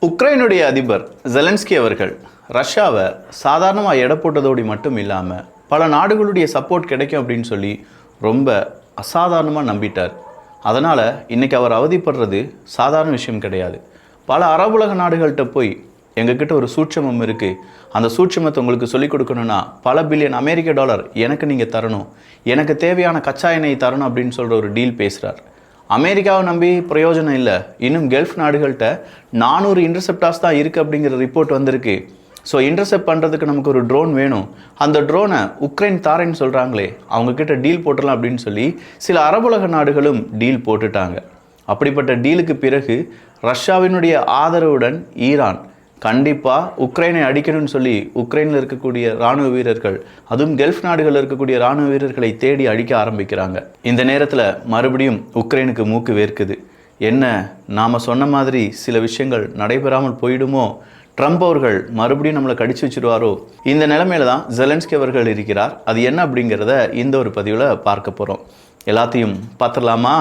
உக்ரைனுடைய அதிபர் ஜெலன்ஸ்கி அவர்கள் ரஷ்யாவை சாதாரணமாக எடை போட்டதோடு மட்டும் இல்லாமல் பல நாடுகளுடைய சப்போர்ட் கிடைக்கும் அப்படின்னு சொல்லி ரொம்ப அசாதாரணமாக நம்பிட்டார். அதனால் இன்றைக்கி அவர் அவதிப்படுறது சாதாரண விஷயம் கிடையாது. பல அரபுலக நாடுகள்கிட்ட போய் எங்ககிட்ட ஒரு சூட்சமம் இருக்குது, அந்த சூட்சமத்தை உங்களுக்கு சொல்லிக் கொடுக்கணுன்னா பல பில்லியன் அமெரிக்க டாலர் எனக்கு நீங்கள் தரணும், எனக்கு தேவையான கச்சா எண்ணெய் தரணும் அப்படின்னு சொல்கிற ஒரு டீல் பேசுகிறார். அமெரிக்காவை நம்பி பிரயோஜனம் இல்லை. இன்னும் கல்ஃப் நாடுகள்கிட்ட 400 இன்டர்செப்டார்ஸ் தான் இருக்குது அப்படிங்கிற ரிப்போர்ட் வந்திருக்கு. ஸோ இன்டர்செப்ட் பண்ணுறதுக்கு நமக்கு ஒரு ட்ரோன் வேணும். அந்த ட்ரோனை உக்ரைன் தாரேன்னு சொல்கிறாங்களே, அவங்கக்கிட்ட டீல் போட்டுடலாம் அப்படின்னு சொல்லி சில அரபுலக நாடுகளும் டீல் போட்டுட்டாங்க. அப்படிப்பட்ட டீலுக்கு பிறகு ரஷ்யாவினுடைய ஆதரவுடன் ஈரான் கண்டிப்பாக உக்ரைனை அடிக்கணும்னு சொல்லி உக்ரைனில் இருக்கக்கூடிய இராணுவ வீரர்கள், அதுவும் கல்ஃப் நாடுகளில் இருக்கக்கூடிய இராணுவ வீரர்களை தேடி அழிக்க ஆரம்பிக்கிறாங்க. இந்த நேரத்தில் மறுபடியும் உக்ரைனுக்கு மூக்கு வேர்க்குது. என்ன, நாம் சொன்ன மாதிரி சில விஷயங்கள் நடைபெறாமல் போயிடுமோ, ட்ரம்ப் அவர்கள் மறுபடியும் நம்மளை கடிச்சு வச்சுருவாரோ, இந்த நிலைமையில தான் ஜெலன்ஸ்கி அவர்கள் இருக்கிறார். அது என்ன அப்படிங்கிறத இந்த ஒரு பதிவில் பார்க்க போகிறோம். எல்லாத்தையும் பார்த்துடலாமா?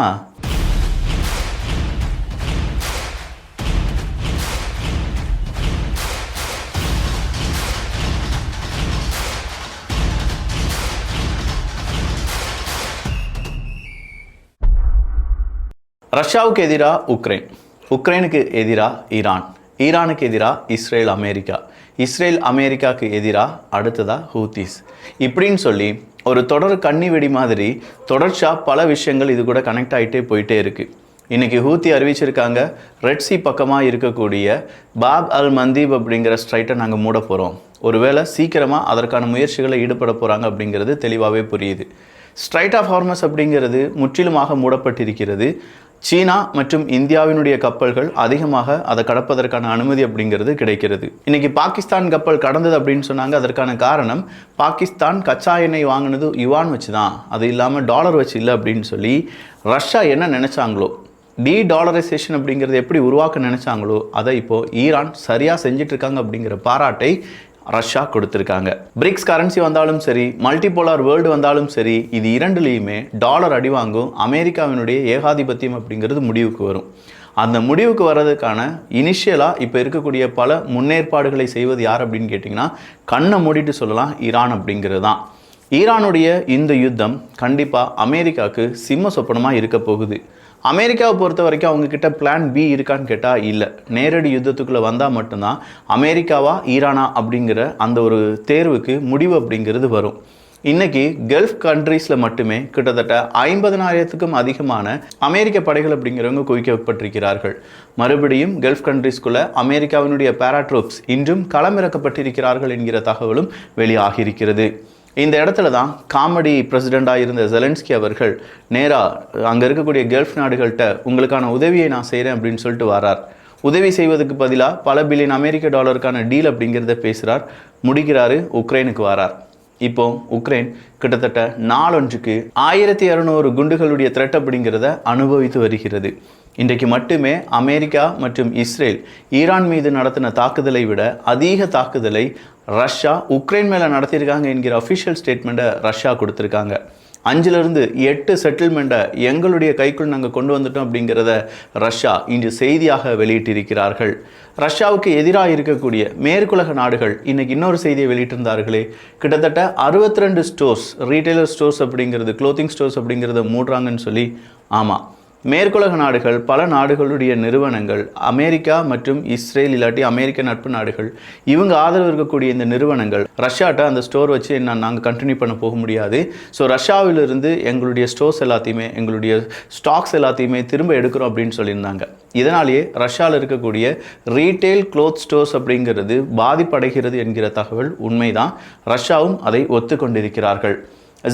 ரஷ்யாவுக்கு எதிராக உக்ரைன், உக்ரைனுக்கு எதிராக ஈரான், ஈரானுக்கு எதிராக இஸ்ரேல் அமெரிக்கா, இஸ்ரேல் அமெரிக்காவுக்கு எதிராக அடுத்ததாக ஹூத்திஸ், இப்படின்னு சொல்லி ஒரு தொடர் கண்ணி வெடி மாதிரி தொடர்ச்சியாக பல விஷயங்கள் இது கூட கனெக்ட் ஆகிட்டே போயிட்டே இருக்குது. இன்றைக்கி ஹூத்தி அறிவிச்சிருக்காங்க, ரெட் சி பக்கமாக இருக்கக்கூடிய பாப் அல் மந்தீப் அப்படிங்கிற ஸ்ட்ரைட்டை நாங்கள் மூட போகிறோம். ஒருவேளை சீக்கிரமாக அதற்கான முயற்சிகளை ஈடுபட போகிறாங்க அப்படிங்கிறது தெளிவாகவே புரியுது. ஸ்ட்ரைட் ஆஃப் ஹார்மஸ் அப்படிங்கிறது முற்றிலுமாக மூடப்பட்டிருக்கிறது. சீனா மற்றும் இந்தியாவினுடைய கப்பல்கள் அதிகமாக அதை கடப்பதற்கான அனுமதி அப்படிங்கிறது கிடைக்கிறது. இன்றைக்கி பாகிஸ்தான் கப்பல் கடந்தது அப்படின்னு சொன்னாங்க. அதற்கான காரணம், பாகிஸ்தான் கச்சா எண்ணெய் வாங்கினது யுவான் வச்சு தான், அது இல்லாமல் டாலர் வச்சு இல்லை அப்படின்னு சொல்லி ரஷ்யா என்ன நினச்சாங்களோ, டாலரைசேஷன் அப்படிங்கிறது எப்படி உருவாக்க நினச்சாங்களோ அதை இப்போது ஈரான் சரியாக செஞ்சிட்ருக்காங்க அப்படிங்கிற பாராட்டை ரஷ்யா கொடுத்துருக்காங்க. பிரிக்ஸ் கரன்சி வந்தாலும் சரி, மல்டிபோலார் வேர்ல்டு வந்தாலும் சரி, இது இரண்டுலேயுமே டாலர் அடிவாங்கும். அமெரிக்காவினுடைய ஏகாதிபத்தியம் அப்படிங்கிறது முடிவுக்கு வரும். அந்த முடிவுக்கு வர்றதுக்கான இனிஷியலாக இப்போ இருக்கக்கூடிய பல முன்னேற்பாடுகளை செய்வது யார் அப்படின்னு கேட்டிங்கன்னா, கண்ணை மூடிட்டு சொல்லலாம், ஈரான் அப்படிங்கிறது தான். ஈரானுடைய இந்த யுத்தம் கண்டிப்பாக அமெரிக்காவுக்கு சிம்ம சொப்பனமாக இருக்க போகுது. அமெரிக்காவை பொறுத்த வரைக்கும் அவங்கக்கிட்ட பிளான் பி இருக்கான்னு கேட்டால் இல்லை. நேரடி யுத்தத்துக்குள்ளே வந்தால் மட்டும்தான் அமெரிக்காவா ஈரானா அப்படிங்கிற அந்த ஒரு தேர்வுக்கு முடிவு அப்படிங்கிறது வரும். இன்றைக்கி கல்ஃப் கண்ட்ரீஸில் மட்டுமே கிட்டத்தட்ட 50,000க்கும் அதிகமான அமெரிக்க படைகள் அப்படிங்கிறவங்க குவிக்கப்பட்டிருக்கிறார்கள். மறுபடியும் கல்ஃப் கண்ட்ரீஸ்குள்ளே அமெரிக்காவினுடைய பேராட்ரூப்ஸ் இன்றும் களமிறக்கப்பட்டிருக்கிறார்கள் என்கிற தகவலும் வெளியாகியிருக்கிறது. இந்த இடத்துல தான் காமெடி பிரசிடெண்ட்டாக இருந்த ஜெலன்ஸ்கி அவர்கள் நேராக அங்கே இருக்கக்கூடிய கல்ஃப் நாடுகள்கிட்ட உங்களுக்கான உதவியை நான் செய்கிறேன் அப்படின்னு சொல்லிட்டு வரார். உதவி செய்வதற்கு பதிலாக பல பில்லியன் அமெரிக்க டாலருக்கான டீல் அப்படிங்கிறத பேசுகிறார். முடிக்கிறாரு, உக்ரைனுக்கு வரார். இப்போ உக்ரைன் கிட்டத்தட்ட நாளொன்றுக்கு 1200 குண்டுகளுடைய த்ரெட் அப்படிங்கிறத அனுபவித்து வருகிறது. இன்றைக்கு மட்டுமே அமெரிக்கா மற்றும் இஸ்ரேல் ஈரான் மீது நடத்தின தாக்குதலை விட அதிக தாக்குதலை ரஷ்யா உக்ரைன் மேலே நடத்தியிருக்காங்க என்கிற அஃபிஷியல் ஸ்டேட்மெண்ட்டை ரஷ்யா கொடுத்துருக்காங்க. 5-8 செட்டில்மெண்ட்டை எங்களுடைய கைக்குள் நாங்கள் கொண்டு வந்துட்டோம் அப்படிங்கிறத ரஷ்யா இன்று செய்தியாக வெளியிட்டிருக்கிறார்கள். ரஷ்யாவுக்கு எதிராக இருக்கக்கூடிய மேற்குலக நாடுகள் இன்றைக்கி இன்னொரு செய்தியை வெளியிட்டிருந்தார்களே, கிட்டத்தட்ட 62 ஸ்டோர்ஸ், ரீட்டைலர் ஸ்டோர்ஸ் அப்படிங்கிறது, க்ளோத்திங் ஸ்டோர்ஸ் அப்படிங்கிறத மூடுறாங்கன்னு சொல்லி. ஆமாம், மேற்குலக நாடுகள், பல நாடுகளுடைய நிறுவனங்கள், அமெரிக்கா மற்றும் இஸ்ரேல் இல்லாட்டி அமெரிக்க நட்பு நாடுகள், இவங்க ஆதரவு இருக்கக்கூடிய இந்த நிறுவனங்கள் ரஷ்யாட்ட அந்த ஸ்டோர் வச்சு நாங்கள் கண்டினியூ பண்ண போக முடியாது, ஸோ ரஷ்யாவிலிருந்து எங்களுடைய ஸ்டோர்ஸ் எல்லாத்தையுமே, எங்களுடைய ஸ்டாக்ஸ் எல்லாத்தையுமே திரும்ப எடுக்கிறோம் அப்படின்னு சொல்லியிருந்தாங்க. இதனாலேயே ரஷ்யாவில் இருக்கக்கூடிய ரீட்டைல் க்ளோத் ஸ்டோர்ஸ் அப்படிங்கிறது பாதிப்படைகிறது என்கிற தகவல் உண்மைதான். ரஷ்யாவும் அதை ஒத்துக்கொண்டிருக்கிறார்கள்.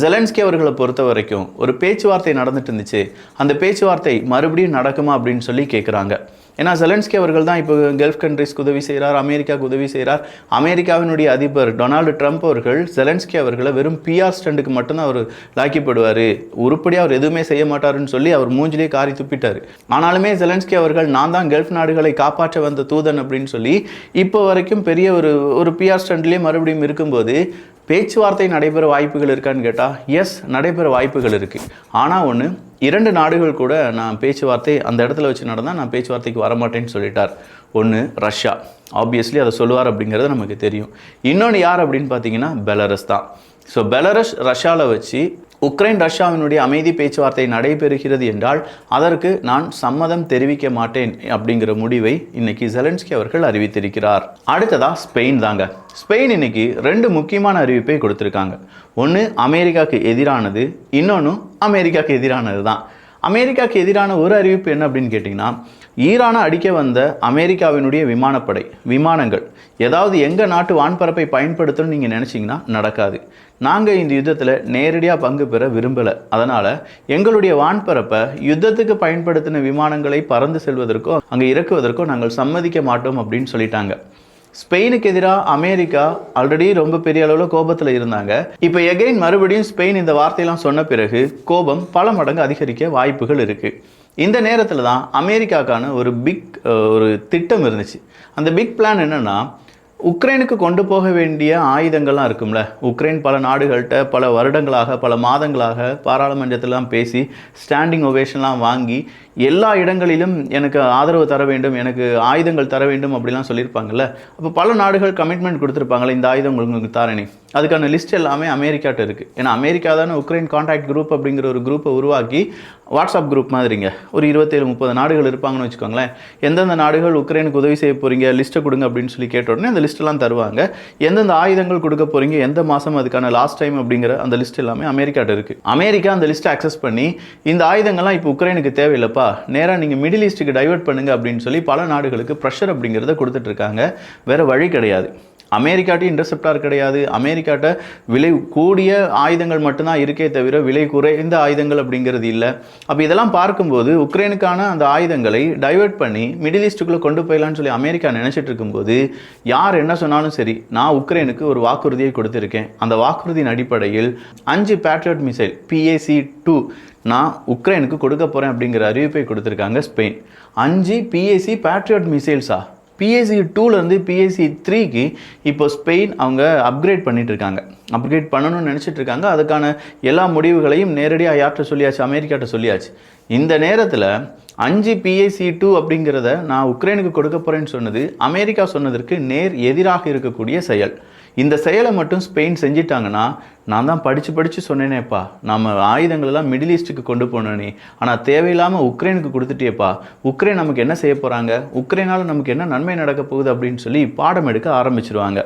ஜெலன்ஸ்கி அவர்களை பொறுத்த வரைக்கும் ஒரு பேச்சுவார்த்தை நடந்துட்டு இருந்துச்சு, அந்த பேச்சுவார்த்தை மறுபடியும் நடக்குமா அப்படின்னு சொல்லி கேட்குறாங்க. ஏன்னா ஜெலன்ஸ்கி அவர்கள் தான் இப்போ கல்ஃப் கண்ட்ரிஸ்க்கு உதவி செய்கிறார், அமெரிக்காவுக்கு உதவி செய்கிறார். அமெரிக்காவினுடைய அதிபர் டொனால்டு ட்ரம்ப் அவர்கள் ஜெலன்ஸ்கி அவர்களை வெறும் பிஆர் ஸ்டண்டுக்கு மட்டும்தான் அவர் லாக்கிப்படுவார், உருப்படியாக அவர் எதுவுமே செய்ய மாட்டாருன்னு சொல்லி அவர் மூஞ்சிலே காரி துப்பிட்டார். ஆனாலுமே ஜெலன்ஸ்கி அவர்கள் நான் தான் கல்ஃப் நாடுகளை காப்பாற்ற வந்த தூதன் அப்படின்னு சொல்லி இப்போ வரைக்கும் பெரிய ஒரு பிஆர் ஸ்டண்ட்லேயே மறுபடியும் இருக்கும்போது பேச்சுவார்த்தை நடைபெற வாய்ப்புகள் இருக்கான்னு கேட்டால் எஸ், நடைபெற வாய்ப்புகள் இருக்குது. ஆனால் ஒன்று, 2 நாடுகள் கூட நான் பேச்சுவார்த்தை அந்த இடத்துல வச்சு நடந்தால் நான் பேச்சுவார்த்தைக்கு வரமாட்டேன்னு சொல்லிட்டார். ஒன்று ரஷ்யா, ஆப்வியஸ்லி அதை சொல்லுவார் அப்படிங்கிறது நமக்கு தெரியும். இன்னொன்று யார் அப்படின்னு பார்த்தீங்கன்னா பெலரஸ் தான். ஸோ பெலரஸ் ரஷ்யாவில் வச்சு உக்ரைன் ரஷ்யாவினுடைய அமைதி பேச்சுவார்த்தை நடைபெறுகிறது என்றால் அதற்கு நான் சம்மதம் தெரிவிக்க மாட்டேன் அப்படிங்கிற முடிவை இன்னைக்கு ஜெலன்ஸ்கி அவர்கள் அறிவித்திருக்கிறார். அடுத்ததாக ஸ்பெயின் தாங்க. ஸ்பெயின் இன்னைக்கு 2 முக்கியமான அறிவிப்பை கொடுத்துருக்காங்க. ஒன்று அமெரிக்காவுக்கு எதிரானது, இன்னொன்று அமெரிக்காவுக்கு எதிரானது தான். அமெரிக்காவுக்கு எதிரான ஒரு அறிவிப்பு என்ன அப்படின்னு கேட்டிங்கன்னா, ஈரானை அடிக்க வந்த அமெரிக்காவினுடைய விமானங்கள் ஏதாவது எங்கள் நாட்டு வான்பரப்பை பயன்படுத்தணும்னு நீங்கள் நினச்சிங்கன்னா நடக்காது. நாங்கள் இந்த யுத்தத்தில் நேரடியாக பங்கு பெற விரும்பலை. அதனால் எங்களுடைய வான்பரப்பை யுத்தத்துக்கு பயன்படுத்தின விமானங்களை பறந்து செல்வதற்கோ அங்கே இறக்குவதற்கோ நாங்கள் சம்மதிக்க மாட்டோம் அப்படின்னு சொல்லிட்டாங்க. ஸ்பெயினுக்கு எதிராக அமெரிக்கா ஆல்ரெடி ரொம்ப பெரிய அளவில் கோபத்தில் இருந்தாங்க. இப்போ எகைன் மறுபடியும் ஸ்பெயின் இந்த வார்த்தையெல்லாம் சொன்ன பிறகு கோபம் பல மடங்கு அதிகரிக்க வாய்ப்புகள் இருக்குது. இந்த நேரத்தில் தான் அமெரிக்காவுக்கான ஒரு திட்டம் இருந்துச்சு. அந்த பிக் பிளான் என்னென்னா, உக்ரைனுக்கு கொண்டு போக வேண்டிய ஆயுதங்கள்லாம் இருக்கும்ல, உக்ரைன் பல நாடுகள்கிட்ட பல வருடங்களாக பல மாதங்களாக பாராளுமன்றத்திலாம் பேசி ஸ்டாண்டிங் ஒவேஷன்லாம் வாங்கி எல்லா இடங்களிலும் எனக்கு ஆதரவு தர வேண்டும், எனக்கு ஆயுதங்கள் தர வேண்டும் அப்படிலாம் சொல்லியிருப்பாங்கல்ல. அப்போ பல நாடுகள் கமிட்மெண்ட் கொடுத்துருப்பாங்களே, இந்த ஆயுதம் உங்களுக்கு தாரணி, அதுக்கான லிஸ்ட் எல்லாமே அமெரிக்காட்ட இருக்குது. ஏன்னா அமெரிக்கா தானே உக்ரைன் கான்டாக்ட் குரூப் அப்படிங்கிற ஒரு குரூப்பை உருவாக்கி, வாட்ஸ்அப் குரூப் மாதிரிங்க, ஒரு 27-30 நாடுகள் இருப்பாங்கன்னு வச்சுக்கோங்களேன். எந்தெந்த நாடுகள் உக்ரைனுக்கு உதவி செய்ய போகிறீங்க, லிஸ்ட்டை கொடுங்க அப்படின்னு சொல்லி கேட்ட உடனே அந்த லிஸ்ட்டெல்லாம் தருவாங்க. எந்தெந்த ஆயுதங்கள் கொடுக்க போகிறீங்க, எந்த மாதம் அதுக்கான லாஸ்ட் டைம் அப்படிங்கிற அந்த லிஸ்ட் எல்லாமே அமெரிக்காட்ட இருக்குது. அமெரிக்கா அந்த லிஸ்ட்டை அக்சஸ் பண்ணி இந்த ஆயுதங்கள்லாம் இப்போ உக்ரைனுக்கு தேவையில்லைப்பா, நேராக நீங்கள் மிடில் ஈஸ்ட்டுக்கு டைவர்ட் பண்ணுங்க அப்படின்னு சொல்லி பல நாடுகளுக்கு ப்ரெஷர் அப்படிங்கிறத கொடுத்துட்ருக்காங்க. வேறு வழி கிடையாது. அமெரிக்காட்டி இன்டர்செப்டார் கிடையாது. அமெரிக்காட்ட விலை கூடிய ஆயுதங்கள் மட்டும்தான் இருக்கே தவிர விலை குறைந்த ஆயுதங்கள் அப்படிங்கிறது இல்லை. அப்போ இதெல்லாம் பார்க்கும்போது உக்ரைனுக்கான அந்த ஆயுதங்களை டைவர்ட் பண்ணி மிடில் ஈஸ்ட்டுக்குள்ளே கொண்டு போயிடலான்னு சொல்லி அமெரிக்கா நினச்சிட்டு இருக்கும்போது, யார் என்ன சொன்னாலும் சரி, நான் உக்ரைனுக்கு ஒரு வாக்குறுதியை கொடுத்துருக்கேன். அந்த வாக்குறுதியின் அடிப்படையில் 5 பேட்ரியாட் மிசைல் PAC-2 நான் உக்ரைனுக்கு கொடுக்க போகிறேன் அப்படிங்கிற அறிவிப்பை கொடுத்துருக்காங்க ஸ்பெயின். 5 PAC பேட்ரியாட் மிசைல்ஸா? PAC-2லேருந்து PAC-3க்கு இப்போ ஸ்பெயின் அவங்க அப்கிரேட் பண்ணிட்டு இருக்காங்க. அப்கிரேட் பண்ணணும்னு நினச்சிட்டு இருக்காங்க. அதுக்கான எல்லா முடிவுகளையும் நேரடியாக யார்கிட்ட சொல்லியாச்சு, அமெரிக்காட்ட சொல்லியாச்சு. இந்த நேரத்தில் 5 PAC-2 அப்படிங்கிறத நான் உக்ரைனுக்கு கொடுக்க போகிறேன்னு சொன்னது அமெரிக்கா சொன்னதற்கு நேர் எதிராக இருக்கக்கூடிய செயல். இந்த செயலை மட்டும் ஸ்பெயின் செஞ்சிட்டாங்கன்னா, நான் தான் படித்து சொன்னேனேப்பா, நம்ம ஆயுதங்களெல்லாம் மிடில் ஈஸ்ட்டுக்கு கொண்டு போனோன்னே, ஆனால் தேவையில்லாமல் உக்ரைனுக்கு கொடுத்துட்டேப்பா, உக்ரைன் நமக்கு என்ன செய்ய போகிறாங்க, உக்ரைனால் நமக்கு என்ன நன்மை நடக்க போகுது அப்படின்னு சொல்லி பாடம் எடுக்க ஆரம்பிச்சிருவாங்க.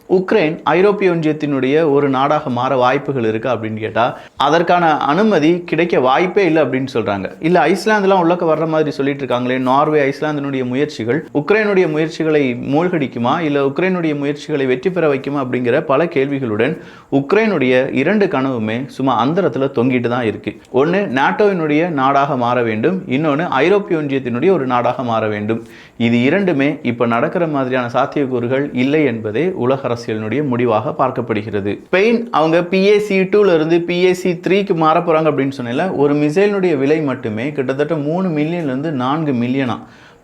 உக்ரைன் ஐரோப்பிய ஒன்றியத்தினுடைய ஒரு நாடாக மாற வாய்ப்புகள் இருக்கா அப்படின்னு கேட்டால் அதற்கான அனுமதி கிடைக்க வாய்ப்பே இல்லை அப்படின்னு சொல்கிறாங்க. இல்லை ஐஸ்லாந்துலாம் உள்ளக்க வர்ற மாதிரி சொல்லிட்டு இருக்காங்களே, நார்வே ஐஸ்லாந்தினுடைய முயற்சிகள் உக்ரைனுடைய முயற்சிகளை மூழ்கடிக்குமா, இல்லை உக்ரைனுடைய முயற்சிகளை வெற்றி பெற வைக்குமா அப்படிங்கிற பல கேள்விகளுடன் உக்ரைனுடைய 2 கனவுமே சும்மா அந்தரத்தில் தொங்கிட்டு தான் இருக்குது. ஒன்று நாட்டோவினுடைய நாடாக மாற வேண்டும், இன்னொன்று ஐரோப்பிய ஒன்றியத்தினுடைய ஒரு நாடாக மாற வேண்டும். இது இரண்டுமே இப்போ நடக்கிற மாதிரியான சாத்தியக்கூறுகள் இல்லை என்பதே உலக அரசியலினுடைய முடிவாக பார்க்கப்படுகிறது. ஸ்பெயின் அவங்க PAC-2லேருந்து PAC-3க்கு மாற போகிறாங்க அப்படின்னு சொன்னல, ஒரு மிசைலினுடைய விலை மட்டுமே கிட்டத்தட்ட 3 மில்லியன்லேருந்து 4 மில்லியனா,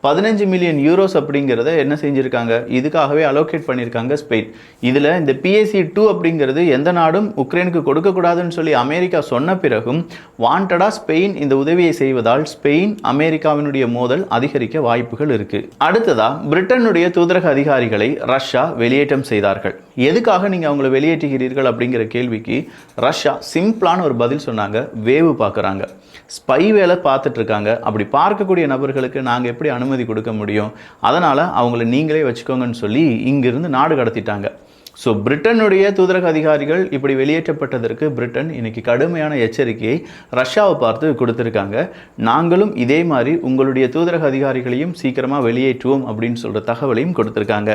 15 மில்லியன் யூரோஸ் அப்படிங்கிறத என்ன செஞ்சுருக்காங்க, இதுக்காகவே அலோகேட் பண்ணியிருக்காங்க ஸ்பெயின். இதில் இந்த PAC-2 அப்படிங்கிறது எந்த நாடும் உக்ரைனுக்கு கொடுக்கக்கூடாதுன்னு சொல்லி அமெரிக்கா சொன்ன பிறகும் வாண்டடாக ஸ்பெயின் இந்த உதவியை செய்வதால் ஸ்பெயின் அமெரிக்காவினுடைய மோதல் அதிகரிக்க வாய்ப்புகள் இருக்குது. அடுத்ததாக பிரிட்டனுடைய தூதரக அதிகாரிகளை ரஷ்யா வெளியேற்றம் செய்தார்கள். எதுக்காக நீங்கள் அவங்களை வெளியேற்றுகிறீர்கள் அப்படிங்கிற கேள்விக்கு ரஷ்யா சிம்பிளான ஒரு பதில் சொன்னாங்க. வேவு பார்க்குறாங்க, ஸ்பை வேலை பார்த்துட்டு இருக்காங்க. அப்படி பார்க்கக்கூடிய நபர்களுக்கு நாங்கள் எப்படி அனுமதி கொடுக்க முடியும், அதனால் அவங்கள நீங்களே வச்சுக்கோங்கன்னு சொல்லி இங்கிருந்து நாடு கடத்திட்டாங்க. ஸோ பிரிட்டனுடைய தூதரக அதிகாரிகள் இப்படி வெளியேற்றப்பட்டதற்கு பிரிட்டன் இன்னைக்கு கடுமையான எச்சரிக்கையை ரஷ்யாவை பார்த்து கொடுத்துருக்காங்க. நாங்களும் இதே மாதிரி உங்களுடைய தூதரக அதிகாரிகளையும் சீக்கிரமாக வெளியேற்றுவோம் அப்படின்னு சொல்கிற தகவலையும் கொடுத்துருக்காங்க.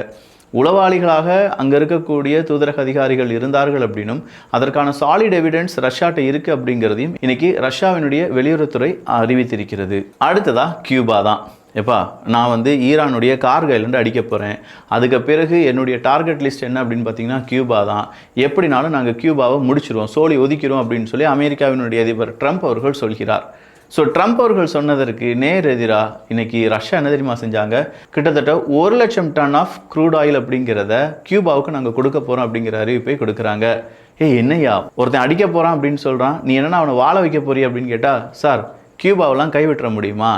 உளவாளிகளாக அங்கே இருக்கக்கூடிய தூதரக அதிகாரிகள் இருந்தார்கள் அப்படின்னும் அதற்கான சாலிட் எவிடன்ஸ் ரஷ்யாட்ட இருக்குது அப்படிங்கிறதையும் இன்னைக்கு ரஷ்யாவினுடைய வெளியுறவுத்துறை அறிவித்திருக்கிறது. அடுத்ததாக கியூபா தான். எப்பா நான் ஈரானுடைய கார்கோ ஐலண்டு அடிக்க போகிறேன், அதுக்கு பிறகு என்னுடைய டார்கெட் லிஸ்ட் என்ன அப்படின்னு பார்த்தீங்கன்னா கியூபா தான். எப்படினாலும் நாங்கள் கியூபாவை முடிச்சிருவோம், சோலி ஒதுக்கிறோம் அப்படின்னு சொல்லி அமெரிக்காவினுடைய அதிபர் ட்ரம்ப் அவர்கள் சொல்கிறார். ஸோ ட்ரம்ப் அவர்கள் சொன்னதற்கு நேர் எதிராக இன்னைக்கு ரஷ்யா என்ன தெரியுமா செஞ்சாங்க? கிட்டத்தட்ட 1,00,000 டன் ஆஃப் க்ரூட் ஆயில் அப்படிங்கிறத கியூபாவுக்கு நாங்கள் கொடுக்க போகிறோம் அப்படிங்கிற அறிவிப்பை கொடுக்குறாங்க. என்னையா ஒருத்தன் அடிக்க போகிறான் அப்படின்னு சொல்கிறான், நீ என்னென்னா அவனை வாழ வைக்க போறிய அப்படின்னு கேட்டால், சார் கியூபாவெல்லாம் கைவிட்டுற முடியுமா?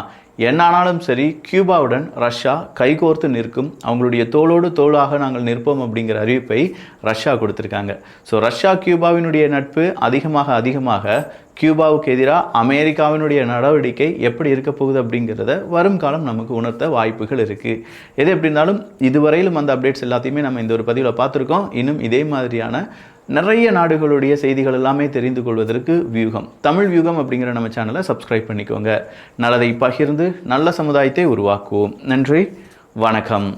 என்னானாலும் சரி கியூபாவுடன் ரஷ்யா கைகோர்த்து நிற்கும், அவங்களுடைய தோளோடு தோளாக நாங்கள் நிற்போம் அப்படிங்கிற அறிவிப்பை ரஷ்யா கொடுத்துருக்காங்க. ஸோ ரஷ்யா கியூபாவினுடைய நட்பு அதிகமாக கியூபாவுக்கு எதிராக அமெரிக்காவினுடைய நடவடிக்கை எப்படி இருக்க போகுது அப்படிங்கிறத வரும் காலம் நமக்கு உணர்த்த வாய்ப்புகள் இருக்குது. எது எப்படி இருந்தாலும் இதுவரையிலும் அந்த அப்டேட்ஸ் எல்லாத்தையுமே நம்ம இந்த ஒரு பதிவில் பார்த்துருக்கோம். இன்னும் இதே மாதிரியான நிறைய நாடுகளுடைய செய்திகள் எல்லாமே தெரிந்து கொள்வதற்கு வியூகம் தமிழ் வியூகம் அப்படிங்கிற நம்ம சேனலை சப்ஸ்கிரைப் பண்ணிக்கோங்க. நல்லதை பகிர்ந்து நல்ல சமுதாயத்தை உருவாக்குவோம். நன்றி, வணக்கம்.